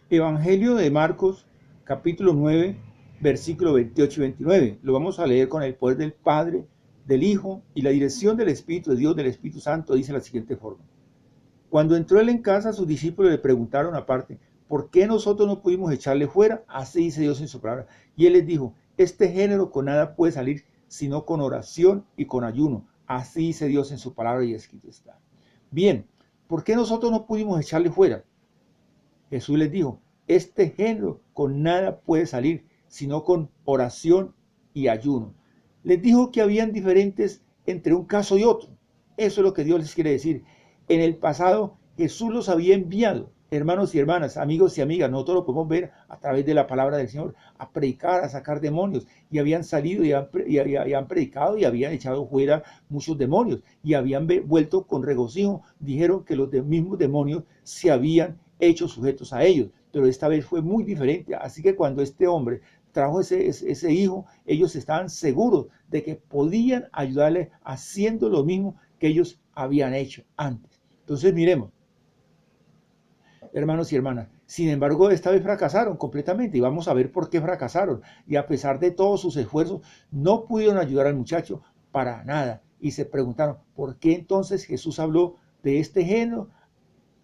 Evangelio de Marcos, capítulo 9, versículo 28 y 29. Lo vamos a leer con el poder del Padre, del Hijo y la dirección del Espíritu de Dios, del Espíritu Santo. Dice de la siguiente forma. Cuando entró él en casa, sus discípulos le preguntaron aparte, ¿por qué nosotros no pudimos echarle fuera? Así dice Dios en su palabra. Y él les dijo, este género con nada puede salir, sino con oración y con ayuno. Así dice Dios en su palabra y escrito está. Bien, ¿por qué nosotros no pudimos echarle fuera? Jesús les dijo, este género con nada puede salir, sino con oración y ayuno. Les dijo que habían diferentes entre un caso y otro. Eso es lo que Dios les quiere decir. En el pasado Jesús los había enviado, hermanos y hermanas, amigos y amigas, nosotros lo podemos ver a través de la palabra del Señor, a predicar, a sacar demonios, y habían salido y habían predicado y habían echado fuera muchos demonios, y habían vuelto con regocijo, dijeron que los mismos demonios se habían hechos sujetos a ellos, pero esta vez fue muy diferente. Así que cuando este hombre trajo ese hijo, ellos estaban seguros de que podían ayudarle haciendo lo mismo que ellos habían hecho antes. Entonces miremos, hermanos y hermanas, sin embargo esta vez fracasaron completamente y vamos a ver por qué fracasaron. Y a pesar de todos sus esfuerzos, no pudieron ayudar al muchacho para nada. Y se preguntaron, ¿por qué entonces Jesús habló de este género?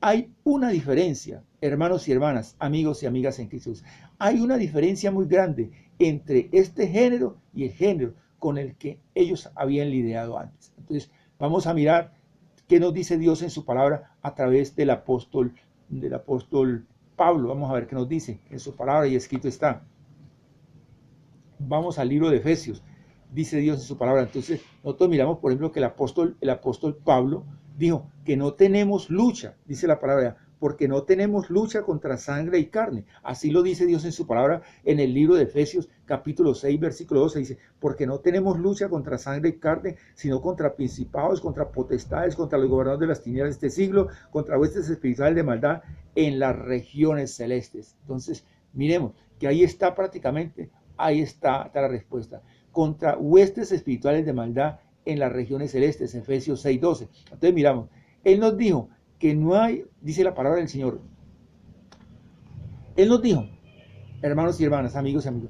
Hay una diferencia, hermanos y hermanas, amigos y amigas en Cristo. Hay una diferencia muy grande entre este género y el género con el que ellos habían lidiado antes. Entonces, vamos a mirar qué nos dice Dios en su palabra a través del apóstol Pablo. Vamos a ver qué nos dice en su palabra y escrito está. Vamos al libro de Efesios. Dice Dios en su palabra. Entonces, nosotros miramos, por ejemplo, que el apóstol Pablo dijo que no tenemos lucha, dice la palabra, porque no tenemos lucha contra sangre y carne. Así lo dice Dios en su palabra en el libro de Efesios, capítulo 6, versículo 12. Dice, porque no tenemos lucha contra sangre y carne, sino contra principados, contra potestades, contra los gobernadores de las tinieblas de este siglo, contra huestes espirituales de maldad en las regiones celestes. Entonces, miremos que ahí está prácticamente, ahí está la respuesta. Contra huestes espirituales de maldad en las regiones celestes, Efesios 6:12. Entonces miramos, él nos dijo que no hay, dice la palabra del Señor, él nos dijo, hermanos y hermanas, amigos y amigos,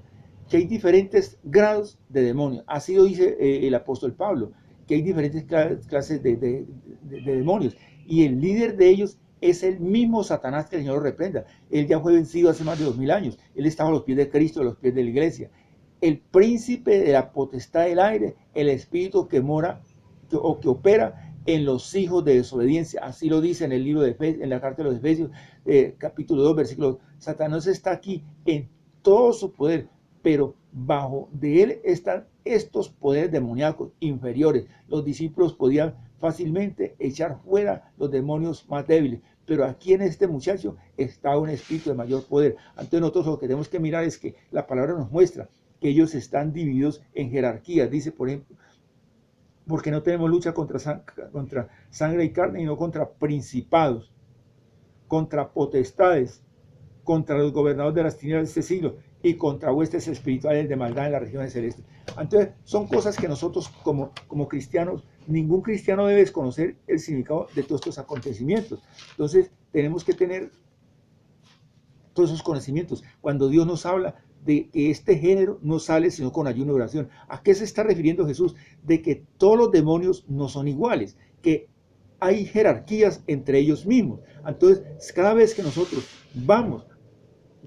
que hay diferentes grados de demonios. Así lo dice el apóstol Pablo, que hay diferentes clases de demonios, y el líder de ellos es el mismo Satanás, que el Señor lo reprenda. Él ya fue vencido hace más de 2000 años, él estaba a los pies de Cristo, a los pies de la iglesia. El príncipe de la potestad del aire, el espíritu que mora o que opera en los hijos de desobediencia. Así lo dice en el libro de Efesios, en la carta de los Efesios, capítulo 2, versículo. Satanás está aquí en todo su poder, pero bajo de él están estos poderes demoníacos inferiores. Los discípulos podían fácilmente echar fuera los demonios más débiles, pero aquí en este muchacho está un espíritu de mayor poder. Entonces nosotros lo que tenemos que mirar es que la palabra nos muestra que ellos están divididos en jerarquías. Dice, por ejemplo, porque no tenemos lucha contra sangre y carne, y no contra principados, contra potestades, contra los gobernadores de las tinieblas de este siglo y contra huestes espirituales de maldad en las regiones celestes. Entonces, son cosas que nosotros como cristianos, ningún cristiano debe desconocer el significado de todos estos acontecimientos. Entonces, tenemos que tener todos esos conocimientos. Cuando Dios nos habla de que este género no sale sino con ayuno y oración, ¿a qué se está refiriendo Jesús? De que todos los demonios no son iguales, que hay jerarquías entre ellos mismos. Entonces, cada vez que nosotros vamos,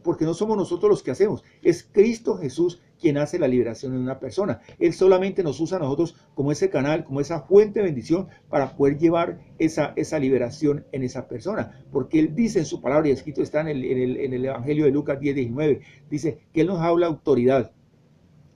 porque no somos nosotros los que hacemos, es Cristo Jesús quien hace la liberación en una persona. Él solamente nos usa a nosotros como ese canal, como esa fuente de bendición para poder llevar esa liberación en esa persona. Porque Él dice en su palabra, y escrito está en el Evangelio de Lucas 10:19, dice que Él nos habla autoridad,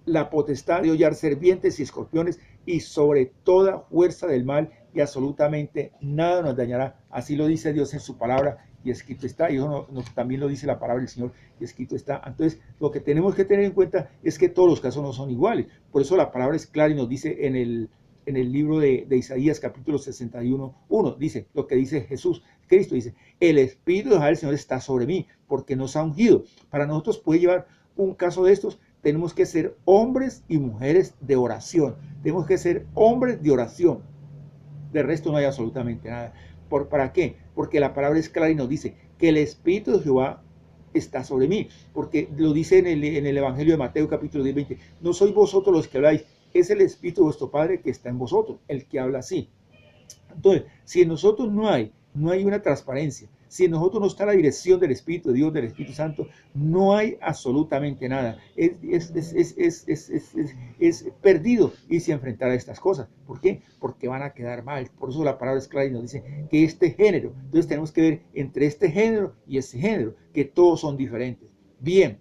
la potestad de hollar serpientes y escorpiones y sobre toda fuerza del mal, y absolutamente nada nos dañará. Así lo dice Dios en su palabra y escrito está, y eso también lo dice la palabra del Señor y escrito está. Entonces, lo que tenemos que tener en cuenta es que todos los casos no son iguales. Por eso la palabra es clara y nos dice en el libro de Isaías, capítulo 61:1, dice lo que dice Jesús. Cristo dice, el Espíritu del Señor está sobre mí, porque nos ha ungido. Para nosotros puede llevar un caso de estos, tenemos que ser hombres y mujeres de oración. Tenemos que ser hombres de oración. De resto no hay absolutamente nada. ¿Para qué? Porque la palabra es clara y nos dice que el Espíritu de Jehová está sobre mí, porque lo dice en el Evangelio de Mateo capítulo 10, 20, no sois vosotros los que habláis, es el Espíritu de vuestro Padre que está en vosotros, el que habla así. Entonces, si en nosotros no hay una transparencia, si en nosotros no está la dirección del Espíritu de Dios, del Espíritu Santo, no hay absolutamente nada. Es perdido irse a enfrentar a estas cosas. ¿Por qué? Porque van a quedar mal. Por eso la palabra es clara y nos dice que este género, entonces tenemos que ver entre este género y este género, que todos son diferentes. Bien,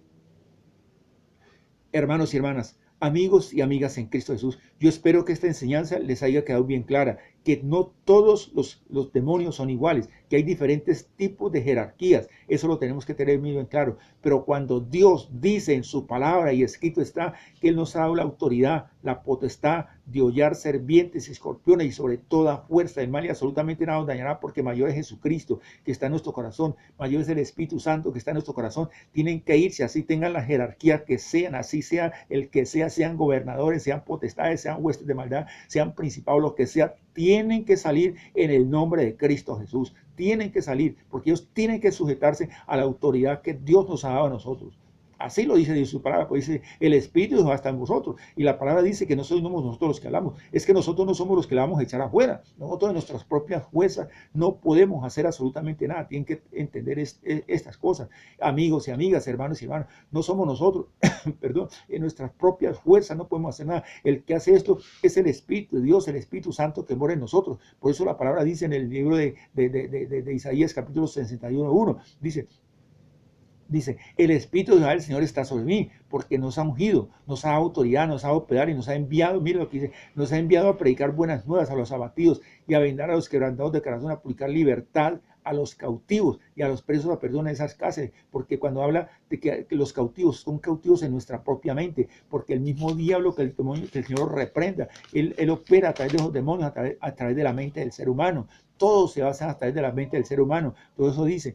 hermanos y hermanas, amigos y amigas en Cristo Jesús, yo espero que esta enseñanza les haya quedado bien clara, que no todos los demonios son iguales, que hay diferentes tipos de jerarquías, eso lo tenemos que tener bien claro, pero cuando Dios dice en su palabra y escrito está que Él nos ha dado la autoridad, la potestad de hollar serpientes y escorpiones y sobre toda fuerza del mal y absolutamente nada nos dañará, porque mayor es Jesucristo que está en nuestro corazón, mayor es el Espíritu Santo que está en nuestro corazón. Tienen que irse, así tengan la jerarquía que sean, así sea el que sea, sean gobernadores, sean potestades, sean huestes de maldad, sean principados, lo que sea, tienen que salir en el nombre de Cristo Jesús. Tienen que salir, porque ellos tienen que sujetarse a la autoridad que Dios nos ha dado a nosotros. Así lo dice en su palabra, pues dice, el Espíritu va a estar en vosotros. Y la palabra dice que no somos nosotros los que hablamos, es que nosotros no somos los que la vamos a echar afuera. Nosotros en nuestras propias fuerzas no podemos hacer absolutamente nada. Tienen que entender estas cosas. Amigos y amigas, hermanos y hermanas, no somos nosotros, perdón, en nuestras propias fuerzas no podemos hacer nada. El que hace esto es el Espíritu de Dios, el Espíritu Santo que mora en nosotros. Por eso la palabra dice en el libro de Isaías capítulo 61:1, dice, el Espíritu de Jehová del Señor está sobre mí, porque nos ha ungido, nos ha dado autoridad, nos ha dado poder y nos ha enviado, mire lo que dice, nos ha enviado a predicar buenas nuevas a los abatidos y a vendar a los quebrantados de corazón, a publicar libertad a los cautivos y a los presos a perdón de esas cárceles, porque cuando habla de que los cautivos son cautivos en nuestra propia mente, porque el mismo diablo que el Señor reprenda, él opera a través de los demonios, a través de la mente del ser humano, todo se basa a través de la mente del ser humano, todo eso dice.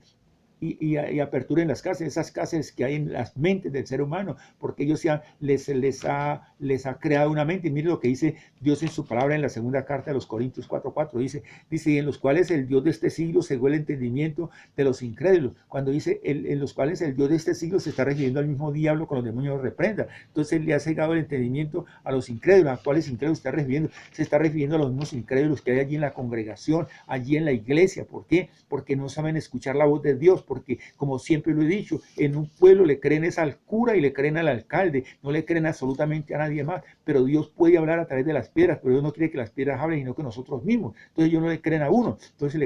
Y apertura en las cárceles, esas cárceles que hay en las mentes del ser humano, porque ellos les ha creado una mente. Y mire lo que dice Dios en su palabra en la segunda carta de los Corintios 4:4, dice, y en los cuales el Dios de este siglo cegó el entendimiento de los incrédulos. Cuando dice en los cuales el Dios de este siglo, se está refiriendo al mismo diablo con los demonios reprenda. Entonces él le ha cegado el entendimiento a los incrédulos. ¿A cuáles incrédulos se está refiriendo? Se está refiriendo a los mismos incrédulos que hay allí en la congregación, allí en la iglesia. ¿Por qué? Porque no saben escuchar la voz de Dios, porque como siempre lo he dicho, en un pueblo le creen es al cura y le creen al alcalde, no le creen absolutamente a nadie más, pero Dios puede hablar a través de las piedras, pero Dios no quiere que las piedras hablen, sino que nosotros mismos. Entonces ellos no le creen a uno, entonces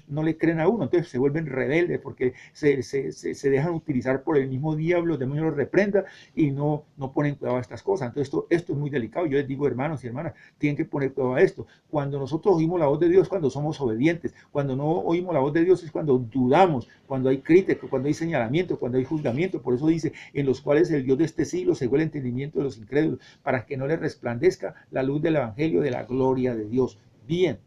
no le creen a uno, entonces se vuelven rebeldes porque se dejan utilizar por el mismo diablo, el demonio los reprenda y no ponen cuidado a estas cosas. Entonces esto es muy delicado. Yo les digo, hermanos y hermanas, tienen que poner cuidado a esto. Cuando nosotros oímos la voz de Dios, cuando somos obedientes, cuando no oímos la voz de Dios es cuando dudamos, cuando hay crítica, cuando hay señalamiento, cuando hay juzgamiento. Por eso dice, en los cuales el Dios de este siglo cegó el entendimiento de los incrédulos, para que no les resplandezca la luz del evangelio de la gloria de Dios. Bien,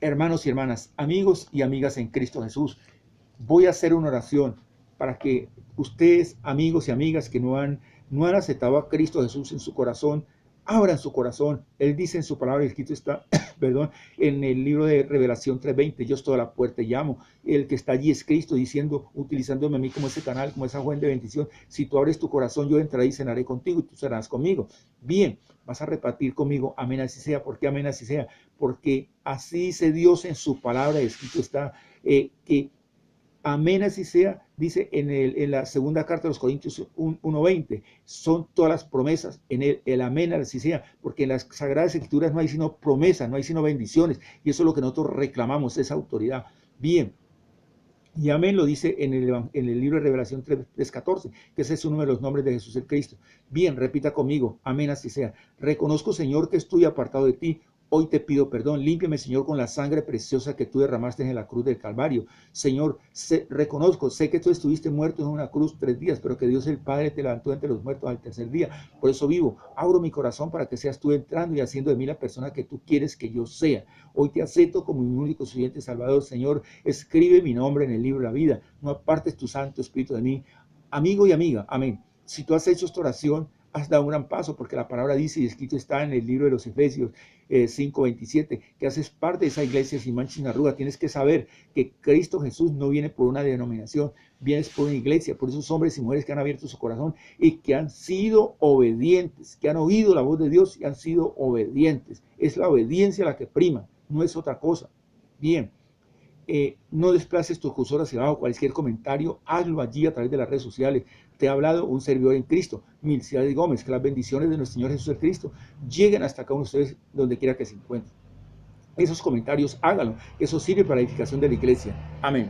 hermanos y hermanas, amigos y amigas en Cristo Jesús, voy a hacer una oración para que ustedes, amigos y amigas que no han aceptado a Cristo Jesús en su corazón, abran su corazón. Él dice en su palabra, escrito está, perdón, en el libro de Revelación 3:20, yo estoy a la puerta y llamo. El que está allí es Cristo diciendo, utilizándome a mí como ese canal, como esa fuente de bendición. Si tú abres tu corazón, yo entraré y cenaré contigo y tú serás conmigo. Bien, vas a repartir conmigo, amén así sea. ¿Por qué amén así sea? Porque así dice Dios en su palabra, escrito está, que amén así sea, dice en la segunda carta de los Corintios 1:20, son todas las promesas en el amén así sea, porque en las Sagradas Escrituras no hay sino promesas, no hay sino bendiciones, y eso es lo que nosotros reclamamos, esa autoridad. Bien, y amén lo dice en el libro de Revelación 3:14, que ese es uno de los nombres de Jesús el Cristo. Bien, repita conmigo, amén así sea. Reconozco, Señor, que estoy apartado de ti. Hoy te pido perdón, límpiame, Señor, con la sangre preciosa que tú derramaste en la cruz del Calvario. Señor, reconozco, sé que tú estuviste muerto en una cruz 3 días, pero que Dios el Padre te levantó entre los muertos al tercer día. Por eso vivo, abro mi corazón para que seas tú entrando y haciendo de mí la persona que tú quieres que yo sea. Hoy te acepto como mi único suficiente Salvador. Señor, escribe mi nombre en el libro de la vida. No apartes tu Santo Espíritu de mí. Amigo y amiga, amén. Si tú has hecho esta oración, has dado un gran paso, porque la palabra dice, y escrito está en el libro de los Efesios 5:27, que haces parte de esa iglesia sin mancha ni arruga. Tienes que saber que Cristo Jesús no viene por una denominación, vienes por una iglesia, por esos hombres y mujeres que han abierto su corazón y que han sido obedientes, que han oído la voz de Dios y han sido obedientes. Es la obediencia la que prima, no es otra cosa. Bien. No desplaces tu cursor hacia abajo, cualquier comentario, hazlo allí a través de las redes sociales. Te ha hablado un servidor en Cristo, Milciades Gómez. Que las bendiciones de nuestro Señor Jesús el Cristo lleguen hasta cada uno de ustedes, donde quiera que se encuentren. Esos comentarios háganlo, eso sirve para la edificación de la iglesia. Amén.